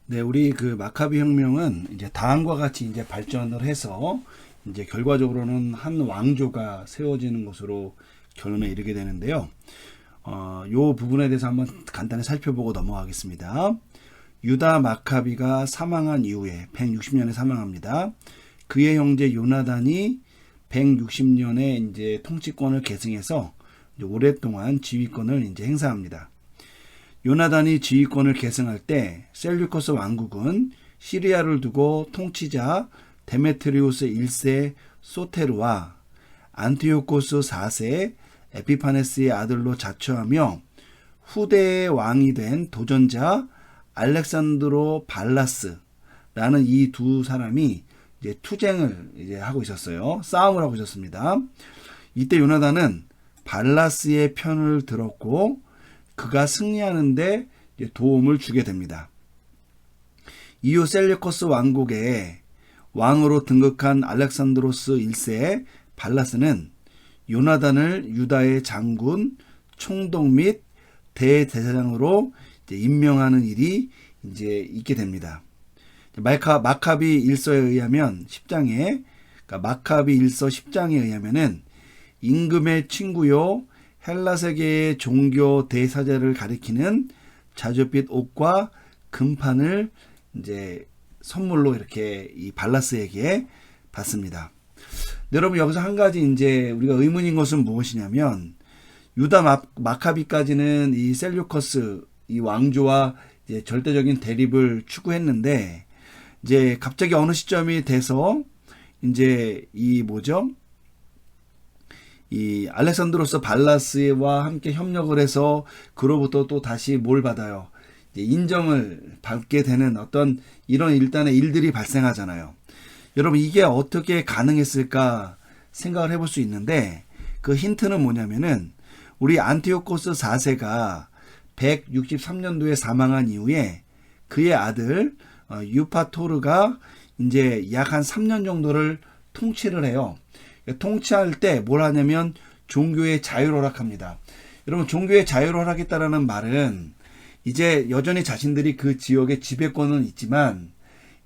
네, 우리 그 마카비 혁명은 이제 다음과 같이 이제 발전을 해서 이제 결과적으로는 한 왕조가 세워지는 것으로 결론에 이르게 되는데요. 요 부분에 대해서 한번 간단히 살펴보고 넘어가겠습니다. 유다 마카비가 사망한 이후에 160년에 사망합니다. 그의 형제 요나단이 160년에 이제 통치권을 계승해서 이제 오랫동안 지휘권을 이제 행사합니다. 요나단이 지휘권을 계승할 때 셀류커스 왕국은 시리아를 두고 통치자 데메트리우스 1세 소테르와 안티오코스 4세 에피파네스의 아들로 자처하며 후대의 왕이 된 도전자 알렉산드로 발라스라는 이 두 사람이 이제 투쟁을 이제 하고 있었어요. 싸움을 하고 있었습니다. 이때 요나단은 발라스의 편을 들었고 그가 승리하는데 도움을 주게 됩니다. 이후 셀류커스 왕국의 왕으로 등극한 알렉산드로스 1세 발라스는 요나단을 유다의 장군, 총독 및 대제사장으로 임명하는 일이 이제 있게 됩니다. 마카비 일서에 의하면 10장에 그러니까 마카비 일서 10장에 의하면은 임금의 친구요 헬라 세계의 종교 대사제를 가리키는 자줏빛 옷과 금판을 이제 선물로 이렇게 이 발라스에게 받습니다. 여러분 여기서 한 가지 이제 우리가 의문인 것은 무엇이냐면 유다 마카비까지는 이 셀류커스 이 왕조와 이제 절대적인 대립을 추구했는데 이제 갑자기 어느 시점이 돼서 이제 이 뭐죠? 이 알렉산드로스 발라스와 함께 협력을 해서 그로부터 또 다시 뭘 받아요? 인정을 받게 되는 어떤 이런 일단의 일들이 발생하잖아요. 여러분 이게 어떻게 가능했을까 생각을 해볼 수 있는데 그 힌트는 뭐냐면은 우리 안티오코스 4세가 163년도에 사망한 이후에 그의 아들 유파토르가 이제 약 한 3년 정도를 통치를 해요. 통치할 때 뭘 하냐면 종교의 자유를 허락합니다. 여러분 종교의 자유를 허락했다라는 말은 이제 여전히 자신들이 그 지역의 지배권은 있지만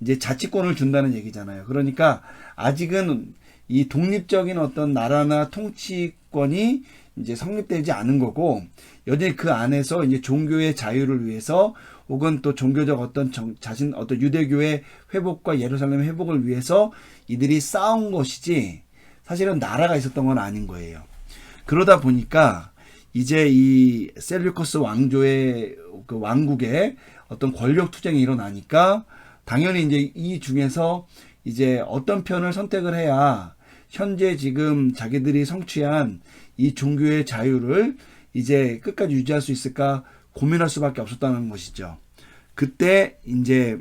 이제 자치권을 준다는 얘기잖아요. 그러니까 아직은 이 독립적인 어떤 나라나 통치권이 이제 성립되지 않은 거고 여전히 그 안에서 이제 종교의 자유를 위해서 혹은 또 종교적 어떤 자신 어떤 유대교의 회복과 예루살렘 회복을 위해서 이들이 싸운 것이지 사실은 나라가 있었던 건 아닌 거예요. 그러다 보니까 이제 이 셀류커스 왕조의 그 왕국의 어떤 권력 투쟁이 일어나니까 당연히 이제 이 중에서 이제 어떤 편을 선택을 해야 현재 지금 자기들이 성취한 이 종교의 자유를 이제 끝까지 유지할 수 있을까 고민할 수밖에 없었다는 것이죠. 그때 이제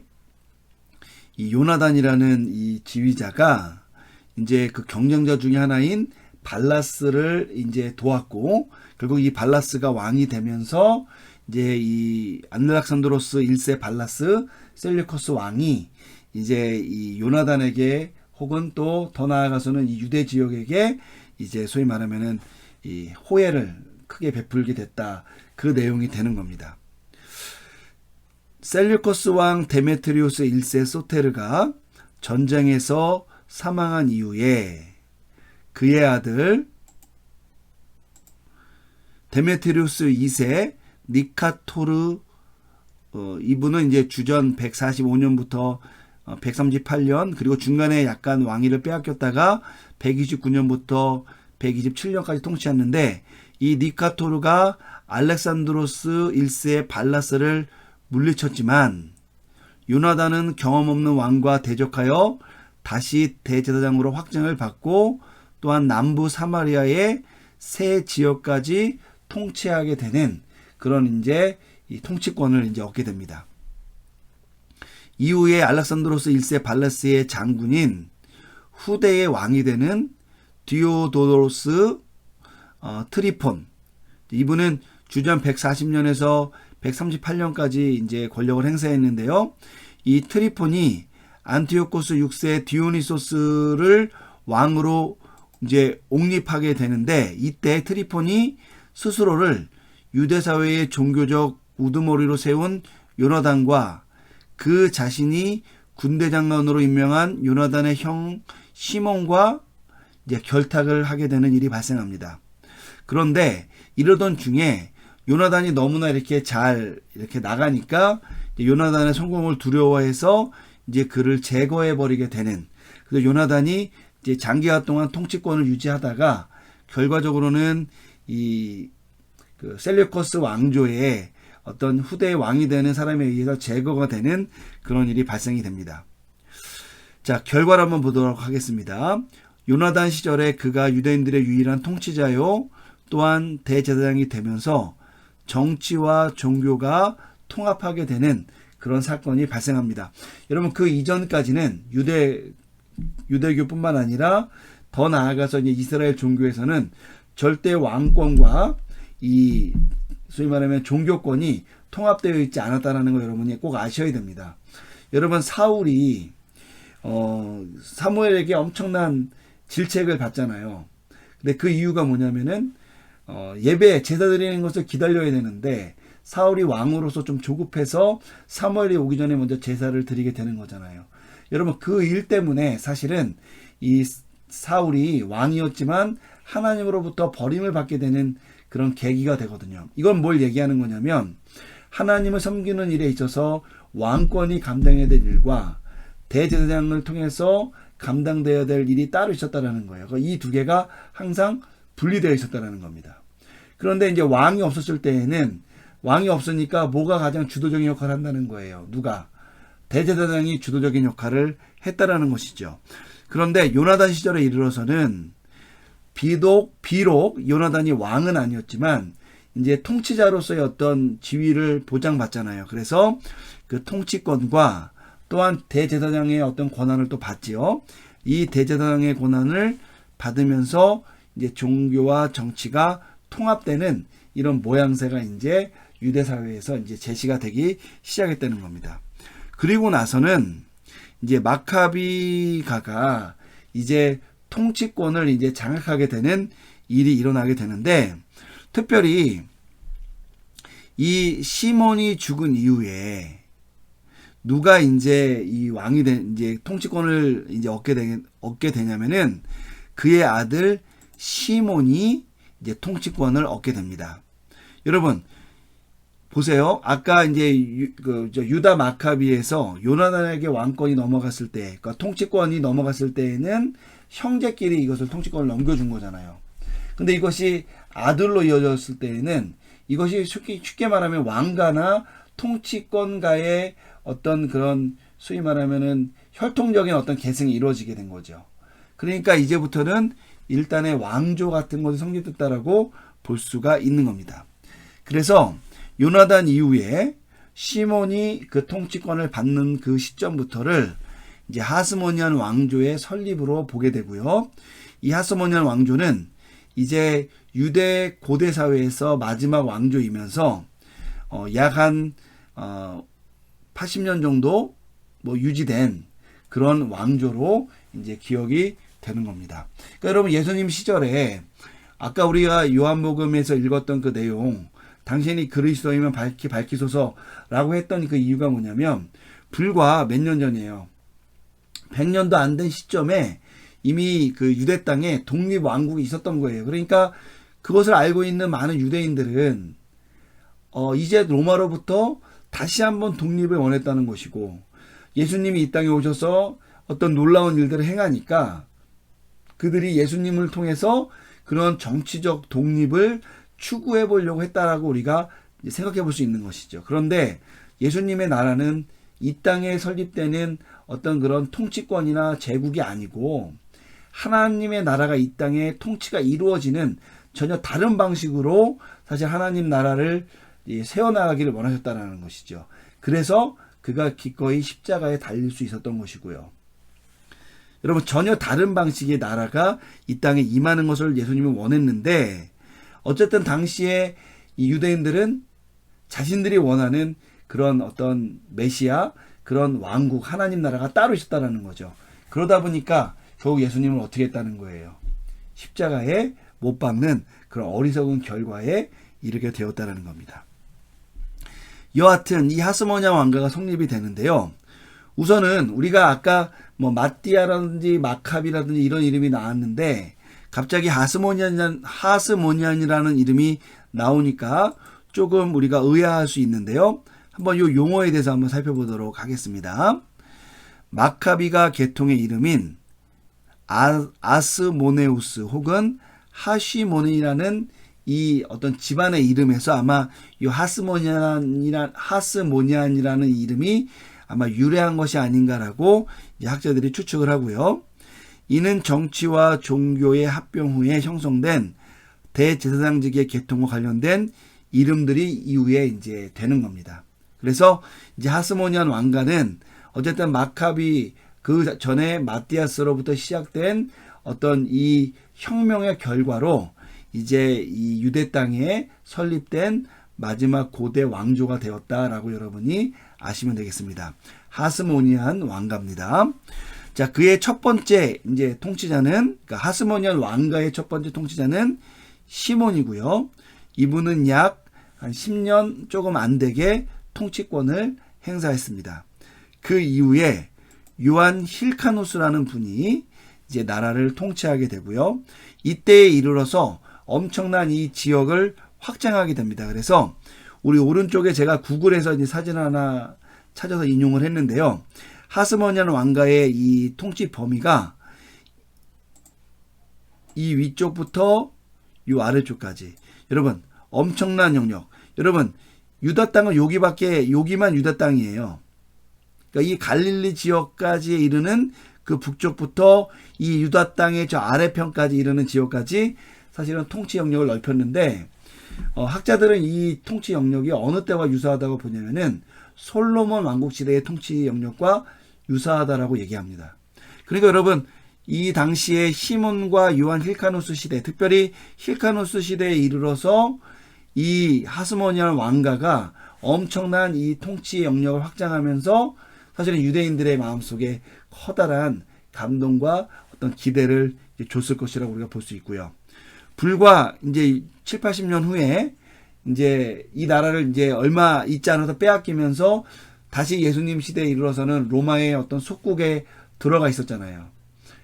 이 요나단이라는 이 지휘자가 이제 그 경쟁자 중에 하나인 발라스를 이제 도왔고 결국 이 발라스가 왕이 되면서 이제 이 알렉산드로스 1세 발라스 셀류커스 왕이 이제 이 요나단에게 혹은 또 더 나아가서는 이 유대 지역에게 이제 소위 말하면은 이 호혜를 크게 베풀게 됐다. 그 내용이 되는 겁니다. 셀류커스 왕 데메트리우스 1세 소테르가 전쟁에서 사망한 이후에 그의 아들 데메트리우스 2세 니카토르 이분은 이제 주전 145년부터 138년 그리고 중간에 약간 왕위를 빼앗겼다가 129년부터 127년까지 통치했는데 이 니카토르가 알렉산드로스 1세 발라스를 물리쳤지만 요나단은 경험 없는 왕과 대적하여 다시 대제사장으로 확정을 받고 또한 남부 사마리아의 세 지역까지 통치하게 되는 그런 이제 이 통치권을 이제 얻게 됩니다. 이후에 알렉산드로스 1세 발라스의 장군인 후대의 왕이 되는 디오도로스 트리폰 이분은 주전 140년에서 138년까지 이제 권력을 행사했는데요. 이 트리폰이 안티오코스 6세 디오니소스를 왕으로 이제 옹립하게 되는데 이때 트리폰이 스스로를 유대 사회의 종교적 우두머리로 세운 요나단과 그 자신이 군대 장관으로 임명한 요나단의 형 시몬과 이제 결탁을 하게 되는 일이 발생합니다. 그런데 이러던 중에 요나단이 너무나 이렇게 잘 이렇게 나가니까 요나단의 성공을 두려워해서 이제 그를 제거해 버리게 되는, 그래서 요나단이 이제 장기간 동안 통치권을 유지하다가 결과적으로는 이 그 셀류커스 왕조의 어떤 후대의 왕이 되는 사람에 의해서 제거가 되는 그런 일이 발생이 됩니다. 자, 결과를 한번 보도록 하겠습니다. 요나단 시절에 그가 유대인들의 유일한 통치자요 또한 대제사장이 되면서 정치와 종교가 통합하게 되는 그런 사건이 발생합니다. 여러분, 그 이전까지는 유대교뿐만 아니라 더 나아가서 이제 이스라엘 종교에서는 절대 왕권과 이 소위 말하면 종교권이 통합되어 있지 않았다는 거 여러분이 꼭 아셔야 됩니다. 여러분, 사울이 사무엘에게 엄청난 질책을 받잖아요. 근데 그 이유가 뭐냐면은 예배 제사 드리는 것을 기다려야 되는데 사울이 왕으로서 좀 조급해서 사무엘이 오기 전에 먼저 제사를 드리게 되는 거잖아요. 여러분, 그 일 때문에 사실은 이 사울이 왕이었지만 하나님으로부터 버림을 받게 되는 그런 계기가 되거든요. 이건 뭘 얘기하는 거냐면 하나님을 섬기는 일에 있어서 왕권이 감당해야 될 일과 대제사장을 통해서 감당되어야 될 일이 따로 있었다는 거예요. 이 두 개가 항상 분리되어 있었다는 겁니다. 그런데 이제 왕이 없었을 때에는 왕이 없으니까 뭐가 가장 주도적인 역할을 한다는 거예요. 누가? 대제사장이 주도적인 역할을 했다라는 것이죠. 그런데 요나단 시절에 이르러서는 비록 요나단이 왕은 아니었지만 이제 통치자로서의 어떤 지위를 보장받잖아요. 그래서 그 통치권과 또한 대제사장의 어떤 권한을 또 받지요. 이 대제사장의 권한을 받으면서 이제 종교와 정치가 통합되는 이런 모양새가 이제 유대 사회에서 이제 제시가 되기 시작했다는 겁니다. 그리고 나서는 이제 마카비가가 이제 통치권을 이제 장악하게 되는 일이 일어나게 되는데, 특별히 이 시몬이 죽은 이후에 누가 이제 이 왕이 이제 통치권을 이제 얻게 되냐면은 그의 아들 시몬이 이제 통치권을 얻게 됩니다. 여러분 보세요. 아까 이제 유다 마카비에서 요나단에게 왕권이 넘어갔을 때, 그러니까 통치권이 넘어갔을 때에는 형제끼리 이것을 통치권을 넘겨준 거잖아요. 근데 이것이 아들로 이어졌을 때에는 이것이 쉽게 말하면 왕가나 통치권가의 어떤 그런 소위 말하면은 혈통적인 어떤 계승이 이루어지게 된 거죠. 그러니까 이제부터는 일단의 왕조 같은 것이 성립됐다라고 볼 수가 있는 겁니다. 그래서 요나단 이후에 시몬이 그 통치권을 받는 그 시점부터를 이제 하스모니안 왕조의 설립으로 보게 되고요. 이 하스모니안 왕조는 이제 유대 고대 사회에서 마지막 왕조이면서 약 한 80년 정도 유지된 그런 왕조로 이제 기억이 되는 겁니다. 그러니까 여러분, 예수님 시절에 아까 우리가 요한복음에서 읽었던 그 내용, 당신이 그리스도이면 밝히소서라고 했던 그 이유가 뭐냐면 불과 몇 년 전이에요. 100년도 안 된 시점에 이미 그 유대 땅에 독립왕국이 있었던 거예요. 그러니까 그것을 알고 있는 많은 유대인들은 이제 로마로부터 다시 한번 독립을 원했다는 것이고, 예수님이 이 땅에 오셔서 어떤 놀라운 일들을 행하니까 그들이 예수님을 통해서 그런 정치적 독립을 추구해 보려고 했다라고 우리가 생각해 볼 수 있는 것이죠. 그런데 예수님의 나라는 이 땅에 설립되는 어떤 그런 통치권이나 제국이 아니고 하나님의 나라가 이 땅에 통치가 이루어지는 전혀 다른 방식으로 사실 하나님 나라를 세워나가기를 원하셨다는 것이죠. 그래서 그가 기꺼이 십자가에 달릴 수 있었던 것이고요. 여러분, 전혀 다른 방식의 나라가 이 땅에 임하는 것을 예수님은 원했는데, 어쨌든 당시에 이 유대인들은 자신들이 원하는 그런 어떤 메시아, 그런 왕국, 하나님 나라가 따로 있었다는 거죠. 그러다 보니까 결국 예수님은 어떻게 했다는 거예요? 십자가에 못 박는 그런 어리석은 결과에 이르게 되었다는 겁니다. 여하튼 이 하스모니아 왕가가 성립이 되는데요. 우선은 우리가 아까 뭐 마띠아라든지 마카비라든지 이런 이름이 나왔는데 갑자기 하스모니안이라는 이름이 나오니까 조금 우리가 의아할 수 있는데요. 한번 이 용어에 대해서 한번 살펴보도록 하겠습니다. 마카비가 계통의 이름인 아스모네우스 혹은 하시몬이라는 이 어떤 집안의 이름에서 아마 이 하스모니안이라는 이름이 아마 유래한 것이 아닌가라고 학자들이 추측을 하고요. 이는 정치와 종교의 합병 후에 형성된 대제사장직의 계통과 관련된 이름들이 이후에 이제 되는 겁니다. 그래서 이제 하스모니안 왕가는 어쨌든 마카비 그 전에 마띠아스로부터 시작된 어떤 이 혁명의 결과로 이제 이 유대 땅에 설립된 마지막 고대 왕조가 되었다라고 여러분이 아시면 되겠습니다. 하스모니안 왕가입니다. 자, 그의 첫 번째 이제 통치자는 그러니까 하스모니안 왕가의 첫 번째 통치자는 시몬이고요. 이분은 약 한 10년 조금 안 되게 통치권을 행사했습니다. 그 이후에 요한 힐카누스라는 분이 이제 나라를 통치하게 되고요. 이때에 이르러서 엄청난 이 지역을 확장하게 됩니다. 그래서 우리 오른쪽에 제가 구글에서 이제 사진 하나 찾아서 인용을 했는데요. 하스모니안 왕가의 이 통치 범위가 이 위쪽부터 이 아래쪽까지 여러분 엄청난 영역. 여러분 유다 땅은 여기만 유다 땅이에요. 그러니까 이 갈릴리 지역까지 이르는 그 북쪽부터 이 유다 땅의 저 아래편까지 이르는 지역까지 사실은 통치 영역을 넓혔는데 학자들은 이 통치 영역이 어느 때와 유사하다고 보냐면은 솔로몬 왕국 시대의 통치 영역과 유사하다라고 얘기합니다. 그러니까 여러분 이 당시에 시몬과 요한 힐카누스 시대, 특별히 힐카누스 시대에 이르러서 이 하스모니안 왕가가 엄청난 이 통치 영역을 확장하면서 사실은 유대인들의 마음속에 커다란 감동과 어떤 기대를 줬을 것이라고 우리가 볼 수 있고요. 불과 이제 7, 80년 후에 이제 이 나라를 이제 얼마 있지 않아서 빼앗기면서 다시 예수님 시대에 이르러서는 로마의 어떤 속국에 들어가 있었잖아요.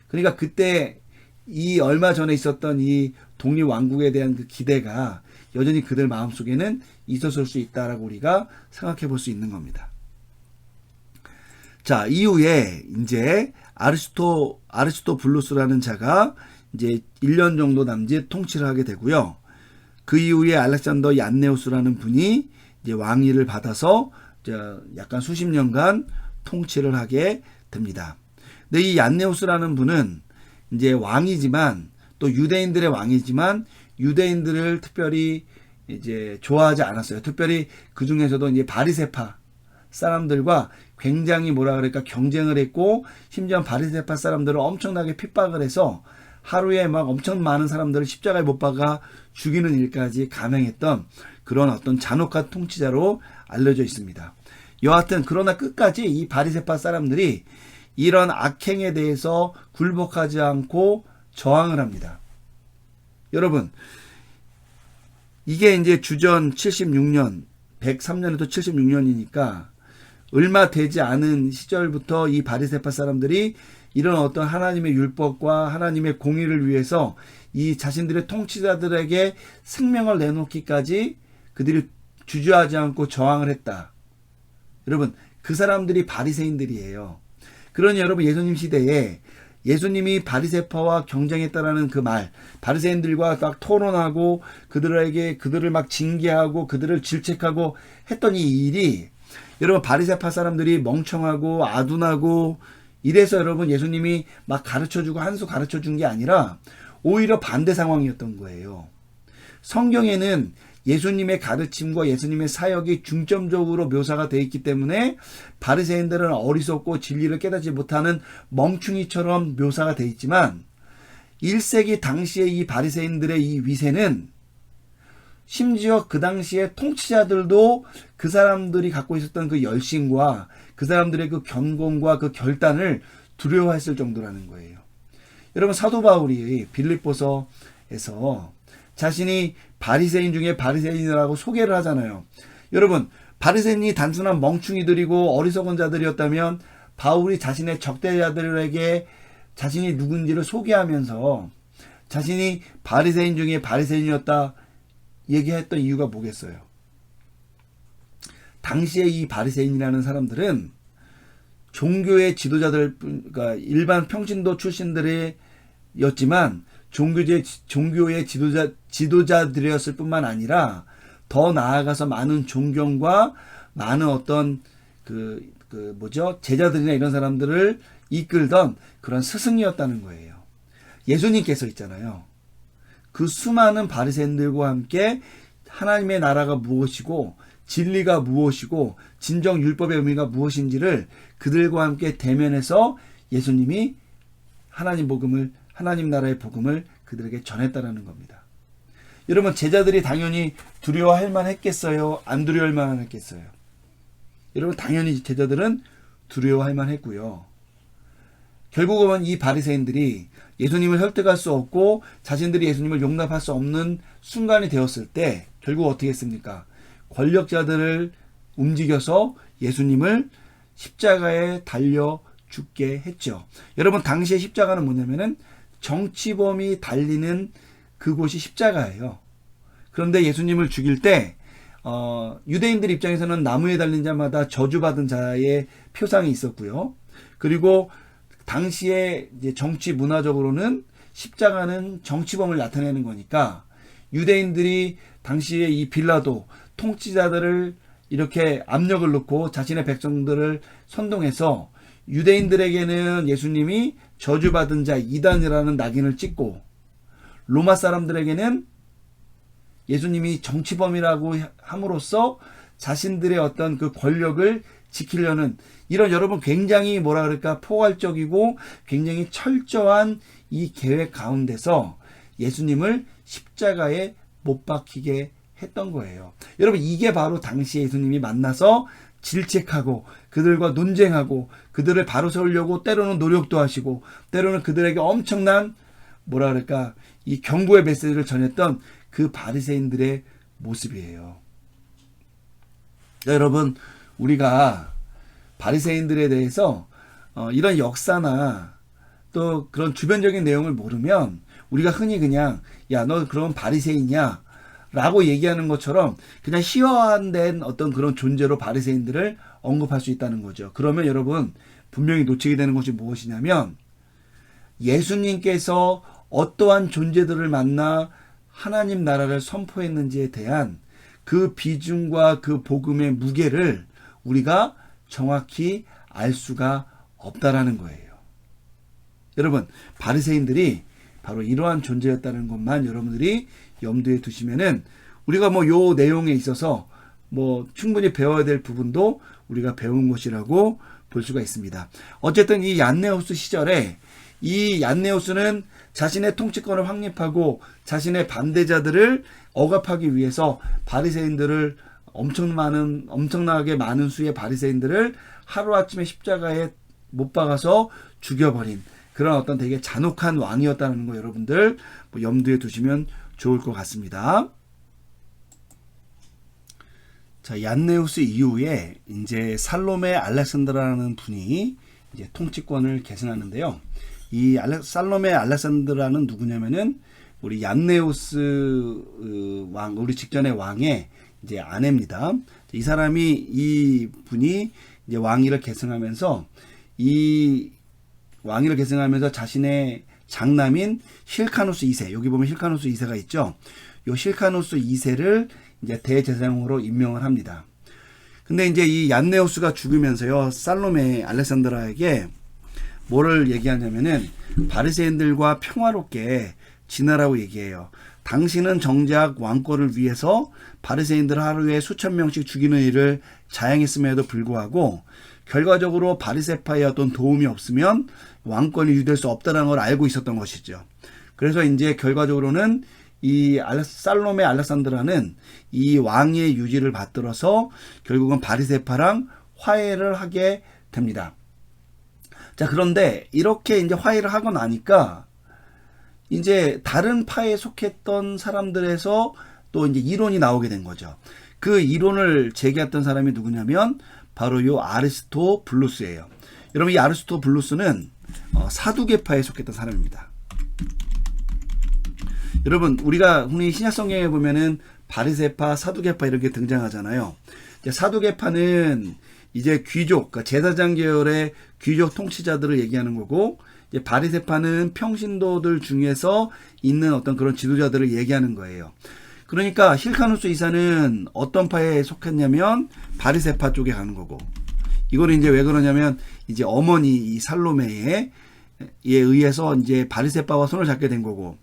그러니까 그때 이 얼마 전에 있었던 이 독립왕국에 대한 그 기대가 여전히 그들 마음속에는 있었을 수 있다라고 우리가 생각해 볼 수 있는 겁니다. 자, 이후에 이제 아리스토블루스라는 자가 이제 1년 정도 남짓 통치를 하게 되고요. 그 이후에 알렉산더 얀네우스라는 분이 이제 왕위를 받아서 약간 수십 년간 통치를 하게 됩니다. 근데 이 얀네우스라는 분은 이제 왕이지만 또 유대인들의 왕이지만 유대인들을 특별히 이제 좋아하지 않았어요. 특별히 그 중에서도 이제 바리새파 사람들과 굉장히 경쟁을 했고 심지어 바리새파 사람들을 엄청나게 핍박을 해서 하루에 막 엄청 많은 사람들을 십자가에 못 박아 죽이는 일까지 감행했던 그런 어떤 잔혹한 통치자로 알려져 있습니다. 여하튼 그러나 끝까지 이 바리새파 사람들이 이런 악행에 대해서 굴복하지 않고 저항을 합니다. 여러분 이게 이제 주전 76년 103년에도 76년이니까 얼마 되지 않은 시절부터 이 바리새파 사람들이 이런 어떤 하나님의 율법과 하나님의 공의를 위해서 이 자신들의 통치자들에게 생명을 내놓기까지 그들이 주저하지 않고 저항을 했다. 여러분 그 사람들이 바리새인들이에요. 그러니 여러분 예수님 시대에 예수님이 바리새파와 경쟁했다라는 그 말, 바리새인들과 막 토론하고 그들을 막 징계하고 그들을 질책하고 했던 이 일이 여러분 바리새파 사람들이 멍청하고 아둔하고 이래서 여러분 예수님이 막 가르쳐주고 한 수 가르쳐준 게 아니라 오히려 반대 상황이었던 거예요. 성경에는 예수님의 가르침과 예수님의 사역이 중점적으로 묘사가 되어 있기 때문에 바리새인들은 어리석고 진리를 깨닫지 못하는 멍충이처럼 묘사가 되어 있지만 1세기 당시에 이 바리새인들의 이 위세는 심지어 그 당시에 통치자들도 그 사람들이 갖고 있었던 그 열심과 그 사람들의 그 견공과 그 결단을 두려워했을 정도라는 거예요. 여러분 사도 바울이 빌립보서에서 자신이 바리새인 중에 바리새인이라고 소개를 하잖아요. 여러분 바리새인이 단순한 멍충이들이고 어리석은 자들이었다면 바울이 자신의 적대자들에게 자신이 누군지를 소개하면서 자신이 바리새인 중에 바리새인이었다 얘기했던 이유가 뭐겠어요? 당시에 이 바리새인이라는 사람들은 종교의 지도자들, 그러니까 일반 평신도 출신들이었지만 종교의 지도자들이었을 뿐만 아니라 더 나아가서 많은 존경과 많은 어떤 제자들이나 이런 사람들을 이끌던 그런 스승이었다는 거예요. 예수님께서 있잖아요. 그 수많은 바리새인들과 함께 하나님의 나라가 무엇이고 진리가 무엇이고 진정 율법의 의미가 무엇인지를 그들과 함께 대면해서 예수님이 하나님 나라의 복음을 그들에게 전했다라는 겁니다. 여러분, 제자들이 당연히 두려워할 만했겠어요? 안 두려워할 만했겠어요? 여러분, 당연히 제자들은 두려워할 만했고요. 결국은 이 바리새인들이 예수님을 설득할 수 없고 자신들이 예수님을 용납할 수 없는 순간이 되었을 때 결국 어떻게 했습니까? 권력자들을 움직여서 예수님을 십자가에 달려 죽게 했죠. 여러분, 당시의 십자가는 뭐냐면은 정치범이 달리는 그곳이 십자가예요. 그런데 예수님을 죽일 때 유대인들 입장에서는 나무에 달린 자마다 저주받은 자의 표상이 있었고요. 그리고 당시에 이제 정치 문화적으로는 십자가는 정치범을 나타내는 거니까 유대인들이 당시에 이 빌라도 통치자들을 이렇게 압력을 넣고 자신의 백성들을 선동해서 유대인들에게는 예수님이 저주받은 자 이단이라는 낙인을 찍고 로마 사람들에게는 예수님이 정치범이라고 함으로써 자신들의 어떤 그 권력을 지키려는 이런 여러분 굉장히 포괄적이고 굉장히 철저한 이 계획 가운데서 예수님을 십자가에 못 박히게 했던 거예요. 여러분, 이게 바로 당시에 예수님이 만나서 질책하고 그들과 논쟁하고 그들을 바로 세우려고 때로는 노력도 하시고 때로는 그들에게 엄청난 이 경고의 메시지를 전했던 그 바리새인들의 모습이에요. 여러분, 우리가 바리새인들에 대해서 이런 역사나 또 그런 주변적인 내용을 모르면 우리가 흔히 그냥 야, 너 그런 바리새인이야 라고 얘기하는 것처럼 그냥 희화화된 어떤 그런 존재로 바리새인들을 언급할 수 있다는 거죠. 그러면 여러분, 분명히 놓치게 되는 것이 무엇이냐면 예수님께서 어떠한 존재들을 만나 하나님 나라를 선포했는지에 대한 그 비중과 그 복음의 무게를 우리가 정확히 알 수가 없다라는 거예요. 여러분, 바리새인들이 바로 이러한 존재였다는 것만 여러분들이 염두에 두시면은 우리가 요 내용에 있어서 충분히 배워야 될 부분도 우리가 배운 것이라고 볼 수가 있습니다. 어쨌든 이 얀네우스 시절에 이 얀네우스는 자신의 통치권을 확립하고 자신의 반대자들을 억압하기 위해서 바리새인들을 엄청나게 많은 수의 바리새인들을 하루아침에 십자가에 못 박아서 죽여버린 그런 어떤 되게 잔혹한 왕이었다는 거 여러분들 염두에 두시면 좋을 것 같습니다. 자, 얀네우스 이후에 이제 살로메 알렉산드라는 분이 이제 통치권을 계승하는데요. 이 살로메 알렉산드라는 누구냐면은 우리 얀네우스 왕, 우리 직전의 왕의 이제 아내입니다. 이 분이 이제 왕위를 계승하면서 자신의 장남인 힐카누스 2세, 여기 보면 힐카누스 2세가 있죠. 요 힐카누스 2세를 이제 대제사장으로 임명을 합니다. 근데 이제 이 얀네우스가 죽으면서요, 살로메 알렉산드라에게 뭐를 얘기하냐면은 바리새인들과 평화롭게 지내라고 얘기해요. 당신은 정작 왕권을 위해서 바리새인들 하루에 수천 명씩 죽이는 일을 자행했음에도 불구하고 결과적으로 바리새파의 어떤 도움이 없으면 왕권이 유지될 수 없다는 걸 알고 있었던 것이죠. 그래서 이제 결과적으로는 이 살로메 알렉산드라는 이 왕의 유지를 받들어서 결국은 바리새파랑 화해를 하게 됩니다. 자, 그런데 이렇게 이제 화해를 하고 나니까 이제 다른 파에 속했던 사람들에서 또 이제 이론이 나오게 된 거죠. 그 이론을 제기했던 사람이 누구냐면 바로 요 아리스토블루스예요. 여러분 이 아리스토블루스는 사두개파에 속했던 사람입니다. 여러분 우리가 흔히 신약성경에 보면은 바리새파, 사두개파 이렇게 등장하잖아요. 사두개파는 이제 귀족, 그러니까 제사장 계열의 귀족 통치자들을 얘기하는 거고, 이제 바리새파는 평신도들 중에서 있는 어떤 그런 지도자들을 얘기하는 거예요. 그러니까 힐카누스 이사는 어떤 파에 속했냐면 바리새파 쪽에 가는 거고, 이거는 이제 왜 그러냐면 이제 어머니 이 살로메에 의해서 이제 바리새파와 손을 잡게 된 거고,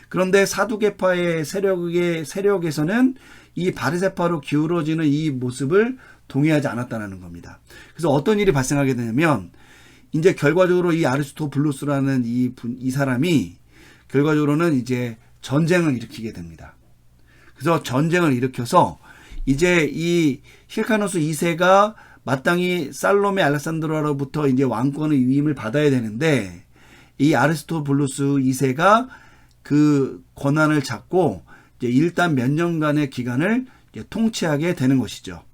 그런데 사두개파의 세력에서는 이 바리새파로 기울어지는 이 모습을 동의하지 않았다는 겁니다. 그래서 어떤 일이 발생하게 되냐면 이제 결과적으로 이 아리스토블루스라는 이 사람이 결과적으로는 이제 전쟁을 일으키게 됩니다. 그래서 전쟁을 일으켜서 이제 이 힐카누스 2세가 마땅히 살로메 알렉산드로로부터 이제 왕권의 위임을 받아야 되는데 이 아리스토블루스 2세가 그 권한을 잡고 이제 일단 몇 년간의 기간을 이제 통치하게 되는 것이죠.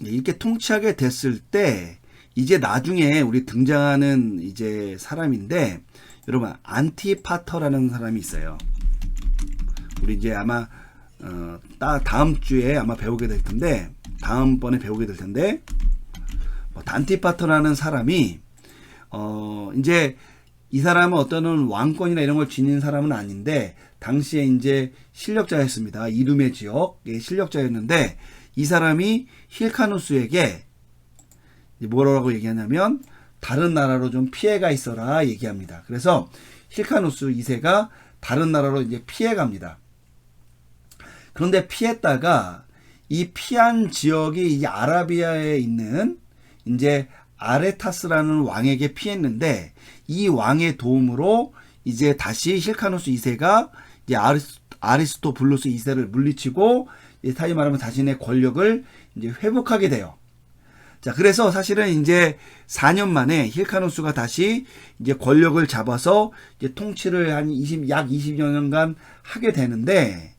이렇게 통치하게 됐을 때 이제 나중에 우리 등장하는 이제 사람인데 여러분 안티파터라는 사람이 있어요. 우리 이제 아마 다음 주에 아마 배우게 될 텐데 다음번에 배우게 될 텐데 안티파터라는 사람이 이제 이 사람은 어떤 왕권이나 이런 걸 지닌 사람은 아닌데 당시에 이제 실력자였습니다. 이두메 지역의 실력자였는데 이 사람이 힐카누스에게 뭐라고 얘기하냐면 다른 나라로 좀 피해가 있어라 얘기합니다. 그래서 힐카누스 2세가 다른 나라로 이제 피해갑니다. 그런데 피했다가 이 피한 지역이 이제 아라비아에 있는 이제 아레타스라는 왕에게 피했는데 이 왕의 도움으로 이제 다시 힐카누스 2세가 이제 아리스토블루스 2세를 물리치고 다시 말하면 자신의 권력을 이제 회복하게 돼요. 자, 그래서 사실은 이제 4년 만에 힐카누스가 다시 이제 권력을 잡아서 이제 통치를 약 20여 년간 하게 되는데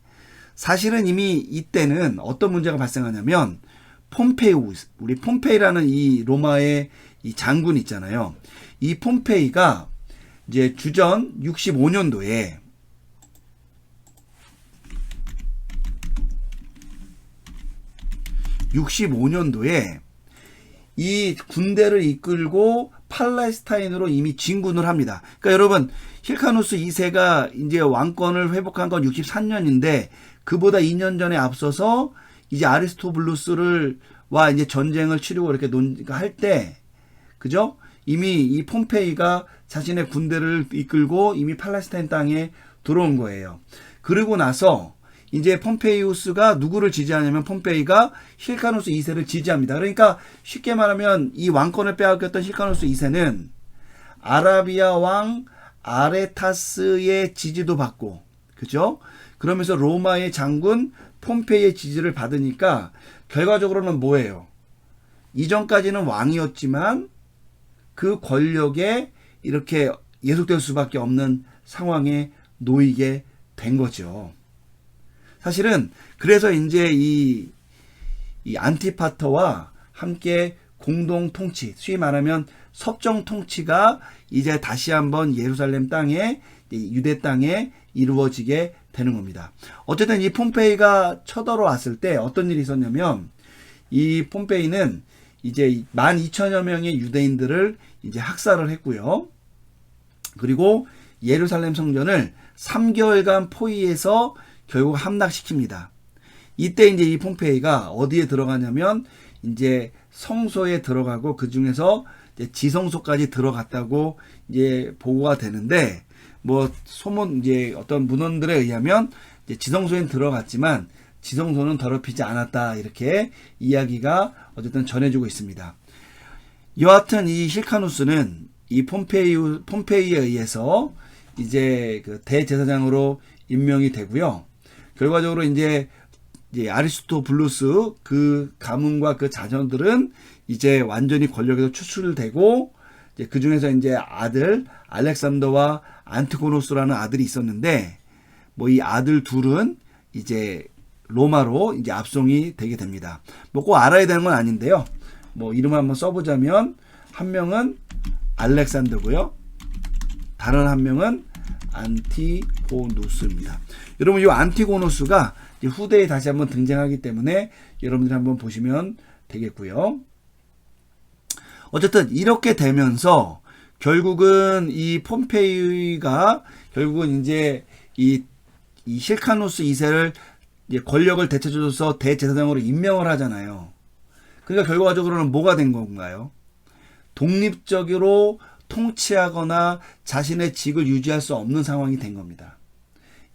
사실은 이미 이때는 어떤 문제가 발생하냐면 우리 폼페이라는 이 로마의 이 장군 있잖아요. 이 폼페이가 이제 주전 65년도에 이 군대를 이끌고 팔레스타인으로 이미 진군을 합니다. 그러니까 여러분 힐카누스 2세가 이제 왕권을 회복한 건 63년인데 그보다 2년 전에 앞서서 이제 아리스토블루스와 이제 전쟁을 치르고 이렇게 할 때, 그죠? 이미 이 폼페이가 자신의 군대를 이끌고 이미 팔레스타인 땅에 들어온 거예요. 그러고 나서 이제 폼페이우스가 누구를 지지하냐면 폼페이가 힐카누스 2세를 지지합니다. 그러니까 쉽게 말하면 이 왕권을 빼앗겼던 힐카누스 2세는 아라비아 왕 아레타스의 지지도 받고, 그죠? 그러면서 로마의 장군 폼페이의 지지를 받으니까 결과적으로는 뭐예요? 이전까지는 왕이었지만 그 권력에 이렇게 예속될 수밖에 없는 상황에 놓이게 된 거죠. 사실은 그래서 이제 이 안티파터와 함께 공동 통치, 수위 말하면 섭정 통치가 이제 다시 한번 예루살렘 땅에 유대 땅에 이루어지게 되는 겁니다. 어쨌든 이 폼페이가 쳐들어왔을 때 어떤 일이 있었냐면 이 폼페이는 이제 12,000여 명의 유대인들을 이제 학살을 했고요. 그리고 예루살렘 성전을 3개월간 포위해서 결국 함락시킵니다. 이때 이제 이 폼페이가 어디에 들어가냐면 이제 성소에 들어가고 그 중에서 지성소까지 들어갔다고 이제 보고가 되는데 뭐 소문 이제 어떤 문헌들에 의하면 이제 지성소엔 들어갔지만 지성소는 더럽히지 않았다 이렇게 이야기가 어쨌든 전해지고 있습니다. 여하튼 이 힐카누스는 이 폼페이에 의해서 이제 그 대제사장으로 임명이 되고요. 결과적으로 이제 아리스토블루스 그 가문과 그 자녀들은 이제 완전히 권력에서 추출되고 그 중에서 이제 아들 알렉산더와 안티고노스라는 아들이 있었는데 뭐 이 아들 둘은 이제 로마로 이제 압송이 되게 됩니다. 뭐 꼭 알아야 되는 건 아닌데요. 뭐 이름을 한번 써보자면 한 명은 알렉산더고요. 다른 한 명은 안티고노스입니다. 여러분 이 안티고노스가 후대에 다시 한번 등장하기 때문에 여러분들이 한번 보시면 되겠고요. 어쨌든 이렇게 되면서 결국은 이 폼페이가 결국은 이제 이 실카누스 2세를 이제 권력을 되찾아줘서 대제사장으로 임명을 하잖아요. 그러니까 결과적으로는 뭐가 된 건가요? 독립적으로 통치하거나 자신의 직을 유지할 수 없는 상황이 된 겁니다.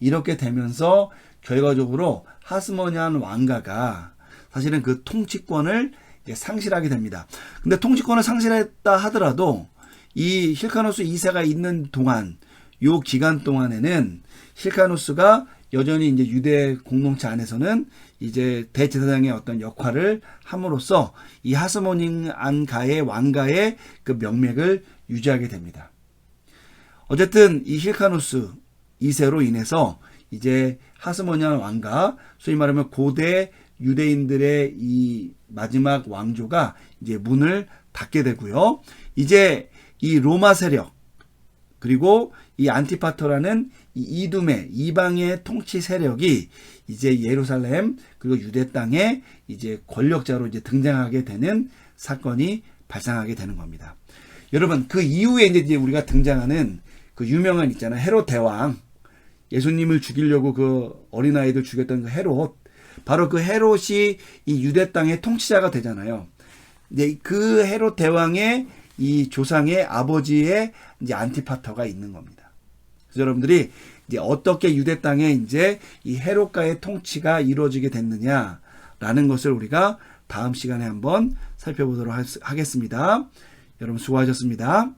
이렇게 되면서 결과적으로 하스모니안 왕가가 사실은 그 통치권을 상실하게 됩니다. 근데 통치권을 상실했다 하더라도 이 힐카누스 2세가 있는 동안, 요 기간 동안에는 힐카누스가 여전히 이제 유대 공동체 안에서는 이제 대제사장의 어떤 역할을 함으로써 이 하스모니안 가의 왕가의 그 명맥을 유지하게 됩니다. 어쨌든 이 힐카누스 2세로 인해서 이제 하스모니안 왕가, 소위 말하면 고대 유대인들의 이 마지막 왕조가 이제 문을 닫게 되고요. 이제 이 로마 세력, 그리고 이 안티파터라는 이 이두메, 이방의 통치 세력이 이제 예루살렘 그리고 유대 땅에 이제 권력자로 이제 등장하게 되는 사건이 발생하게 되는 겁니다. 여러분 그 이후에 이제 우리가 등장하는 그 유명한 있잖아요. 헤롯 대왕, 예수님을 죽이려고 그 어린아이들 죽였던 그 헤롯, 바로 그 헤롯이 이 유대 땅의 통치자가 되잖아요. 이제 그 헤롯 대왕의 이 조상의 아버지의 이제 안티파터가 있는 겁니다. 그래서 여러분들이 이제 어떻게 유대 땅에 이제 이 헤롯과의 통치가 이루어지게 됐느냐라는 것을 우리가 다음 시간에 한번 살펴보도록 하겠습니다. 여러분 수고하셨습니다.